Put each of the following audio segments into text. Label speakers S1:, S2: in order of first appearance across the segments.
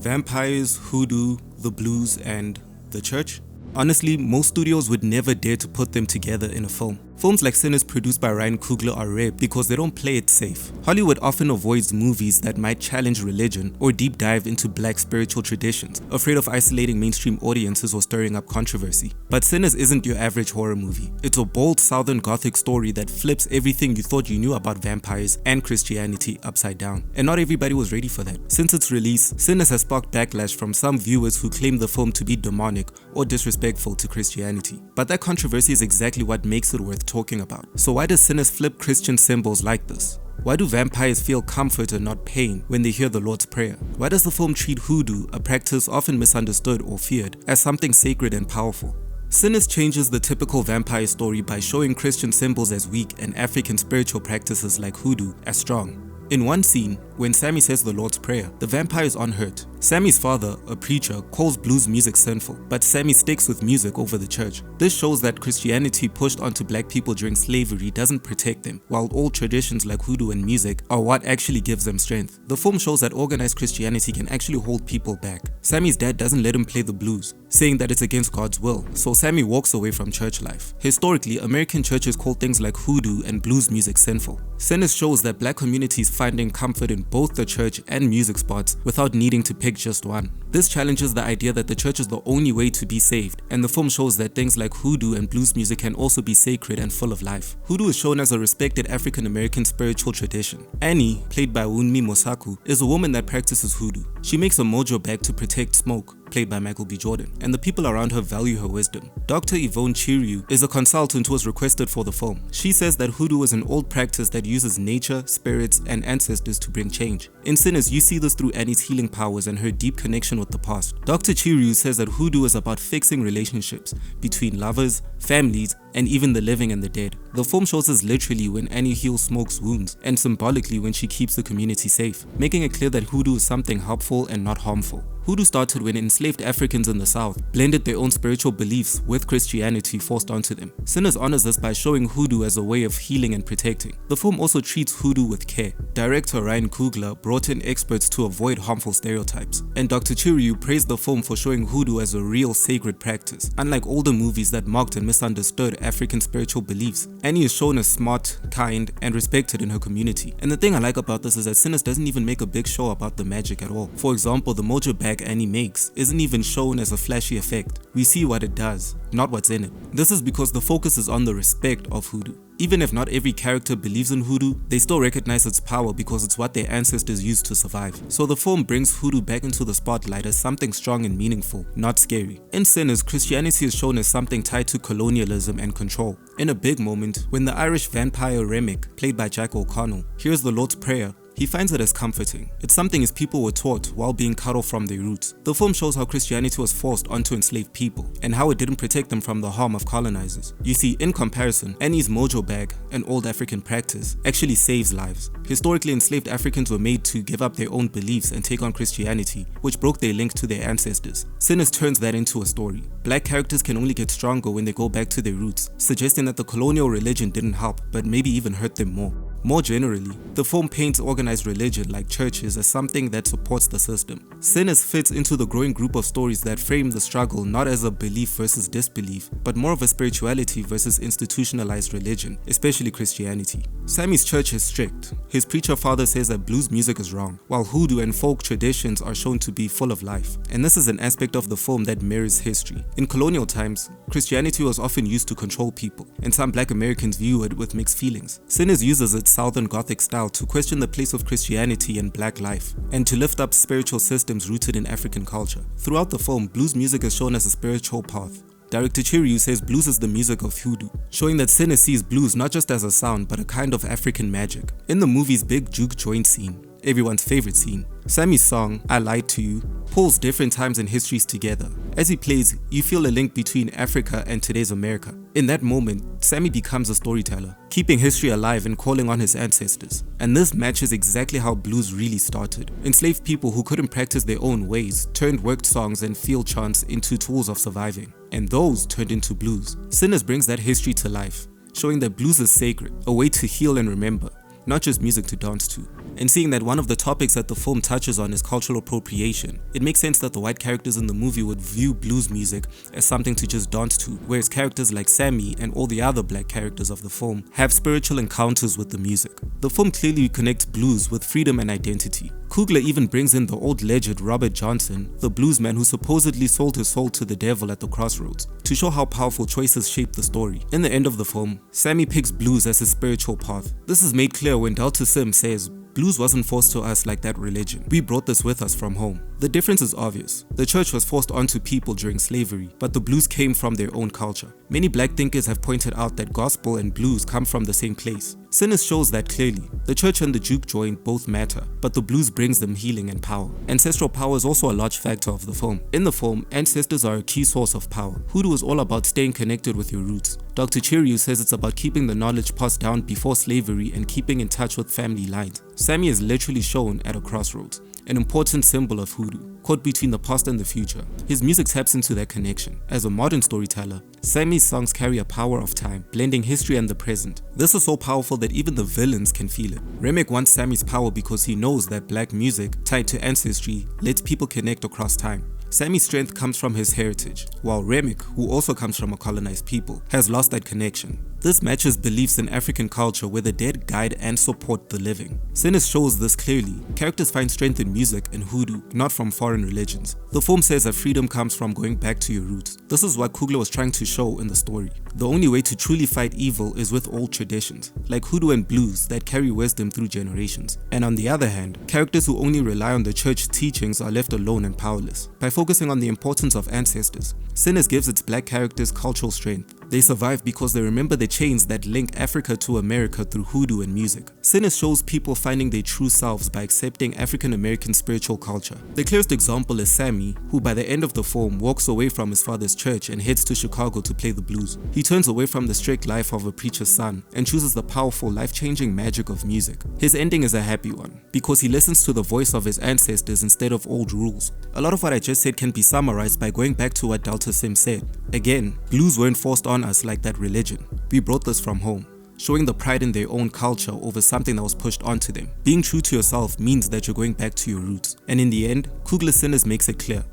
S1: Vampires, hoodoo, the blues, and the church? Honestly, most studios would never dare to put them together in a film. Films like Sinners produced by Coogler are rare because they don't play it safe. Hollywood often avoids movies that might challenge religion or deep dive into black spiritual traditions, afraid of isolating mainstream audiences or stirring up controversy. But Sinners isn't your average horror movie. It's a bold Southern Gothic story that flips everything you thought you knew about vampires and Christianity upside down. And not everybody was ready for that. Since its release, Sinners has sparked backlash from some viewers who claim the film to be demonic or disrespectful to Christianity. But that controversy is exactly what makes it worth talking about. So why does Sinners flip Christian symbols like this? Why do vampires feel comfort and not pain when they hear the Lord's Prayer? Why does the film treat hoodoo, a practice often misunderstood or feared, as something sacred and powerful? Sinners changes the typical vampire story by showing Christian symbols as weak and African spiritual practices like hoodoo as strong. In one scene, when Sammy says the Lord's Prayer, the vampire is unhurt. Sammy's father, a preacher, calls blues music sinful, but Sammy sticks with music over the church. This shows that Christianity pushed onto black people during slavery doesn't protect them, while old traditions like hoodoo and music are what actually gives them strength. The film shows that organized Christianity can actually hold people back. Sammy's dad doesn't let him play the blues, saying that it's against God's will, so Sammy walks away from church life. Historically, American churches call things like hoodoo and blues music sinful. Sinners shows that black communities finding comfort in both the church and music spots without needing to pick just one. This challenges the idea that the church is the only way to be saved, and the film shows that things like hoodoo and blues music can also be sacred and full of life. Hoodoo is shown as a respected African-American spiritual tradition. Annie, played by Wunmi Mosaku, is a woman that practices hoodoo. She makes a mojo bag to protect Smoke, played by Michael B. Jordan, and the people around her value her wisdom. Dr. Yvonne Chiriu is a consultant who was requested for the film. She says that hoodoo is an old practice that uses nature, spirits, and ancestors to bring change. In Sinners, you see this through Annie's healing powers and her deep connection with the past. Dr. Chiriu says that hoodoo is about fixing relationships between lovers, families, and even the living and the dead. The film shows us literally when Annie heals Smoke's wounds, and symbolically when she keeps the community safe, making it clear that hoodoo is something helpful and not harmful. Hoodoo started when enslaved Africans in the South blended their own spiritual beliefs with Christianity forced onto them. Sinners honors this by showing hoodoo as a way of healing and protecting. The film also treats hoodoo with care. Director Coogler brought in experts to avoid harmful stereotypes, and Dr. Chiriu praised the film for showing hoodoo as a real sacred practice. Unlike older movies that mocked and misunderstood African spiritual beliefs, Annie is shown as smart, kind, and respected in her community. And the thing I like about this is that Sinners doesn't even make a big show about the magic at all. For example, the mojo bag Annie makes isn't even shown as a flashy effect. We see what it does, not what's in it. This is because the focus is on the respect of hoodoo. Even if not every character believes in hoodoo, they still recognize its power because it's what their ancestors used to survive. So the film brings hoodoo back into the spotlight as something strong and meaningful, not scary. In Sinners, Christianity is shown as something tied to colonialism and control. In a big moment, when the Irish vampire Remick, played by Jack O'Connell, hears the Lord's Prayer, he finds it as comforting. It's something his people were taught while being cut off from their roots. The film shows how Christianity was forced onto enslaved people, and how it didn't protect them from the harm of colonizers. You see, in comparison, Annie's mojo bag, an old African practice, actually saves lives. Historically, enslaved Africans were made to give up their own beliefs and take on Christianity, which broke their link to their ancestors. Sinners turns that into a story. Black characters can only get stronger when they go back to their roots, suggesting that the colonial religion didn't help, but maybe even hurt them more. More generally, the film paints organized religion like churches as something that supports the system. Sinners fits into the growing group of stories that frame the struggle not as a belief versus disbelief, but more of a spirituality versus institutionalized religion, especially Christianity. Sammy's church is strict. His preacher father says that blues music is wrong, while hoodoo and folk traditions are shown to be full of life. And this is an aspect of the film that mirrors history. In colonial times, Christianity was often used to control people, and some black Americans view it with mixed feelings. Sinners uses its Southern Gothic style to question the place of Christianity in black life, and to lift up spiritual systems rooted in African culture. Throughout the film, blues music is shown as a spiritual path. Director Chiriu says blues is the music of hoodoo, showing that Sinners sees blues not just as a sound but a kind of African magic. In the movie's big juke joint scene, everyone's favorite scene, Sammy's song, I Lied to You, pulls different times and histories together. As he plays, you feel a link between Africa and today's America. In that moment, Sammy becomes a storyteller, keeping history alive and calling on his ancestors. And this matches exactly how blues really started. Enslaved people who couldn't practice their own ways turned worked songs and field chants into tools of surviving, and those turned into blues. Sinners brings that history to life, showing that blues is sacred, a way to heal and remember, not just music to dance to. And seeing that one of the topics that the film touches on is cultural appropriation, it makes sense that the white characters in the movie would view blues music as something to just dance to, whereas characters like Sammy and all the other black characters of the film have spiritual encounters with the music. The film clearly connects blues with freedom and identity. Coogler even brings in the old legend Robert Johnson, the bluesman who supposedly sold his soul to the devil at the crossroads, to show how powerful choices shape the story. In the end of the film, Sammy picks blues as his spiritual path. This is made clear when Delta Sim says, "Blues wasn't forced to us like that religion. We brought this with us from home." The difference is obvious. The church was forced onto people during slavery, but the blues came from their own culture. Many black thinkers have pointed out that gospel and blues come from the same place. Sinners shows that clearly. The church and the juke joint both matter, but the blues brings them healing and power. Ancestral power is also a large factor of the film. In the film, ancestors are a key source of power. Hoodoo is all about staying connected with your roots. Dr. Chiryu says it's about keeping the knowledge passed down before slavery and keeping in touch with family lines. Sammy is literally shown at a crossroads, an important symbol of Hoodoo, caught between the past and the future. His music taps into that connection. As a modern storyteller, Sammy's songs carry a power of time, blending history and the present. This is so powerful that even the villains can feel it. Remick wants Sammy's power because he knows that black music, tied to ancestry, lets people connect across time. Sammy's strength comes from his heritage, while Remick, who also comes from a colonized people, has lost that connection. This matches beliefs in African culture where the dead guide and support the living. Sinners shows this clearly. Characters find strength in music and hoodoo, not from foreign religions. The film says that freedom comes from going back to your roots. This is what Coogler was trying to show in the story. The only way to truly fight evil is with old traditions, like hoodoo and blues that carry wisdom through generations. And on the other hand, characters who only rely on the church teachings are left alone and powerless. By focusing on the importance of ancestors, Sinners gives its black characters cultural strength. They survive because they remember the chains that link Africa to America through hoodoo and music. Sinners shows people finding their true selves by accepting African American spiritual culture. The clearest example is Sammy, who by the end of the film walks away from his father's church and heads to Chicago to play the blues. He turns away from the strict life of a preacher's son and chooses the powerful, life-changing magic of music. His ending is a happy one, because he listens to the voice of his ancestors instead of old rules. A lot of what I just said can be summarized by going back to what Delta Sim said. Again, blues weren't forced on us like that religion. We brought this from home, showing the pride in their own culture over something that was pushed onto them. Being true to yourself means that you're going back to your roots. And in the end, Coogler Sinners makes it clear.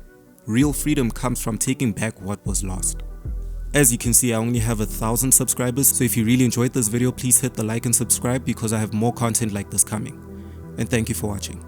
S1: Real freedom comes from taking back what was lost. As you can see, I only have 1,000 subscribers, so if you really enjoyed this video, please hit the like and subscribe because I have more content like this coming. And thank you for watching.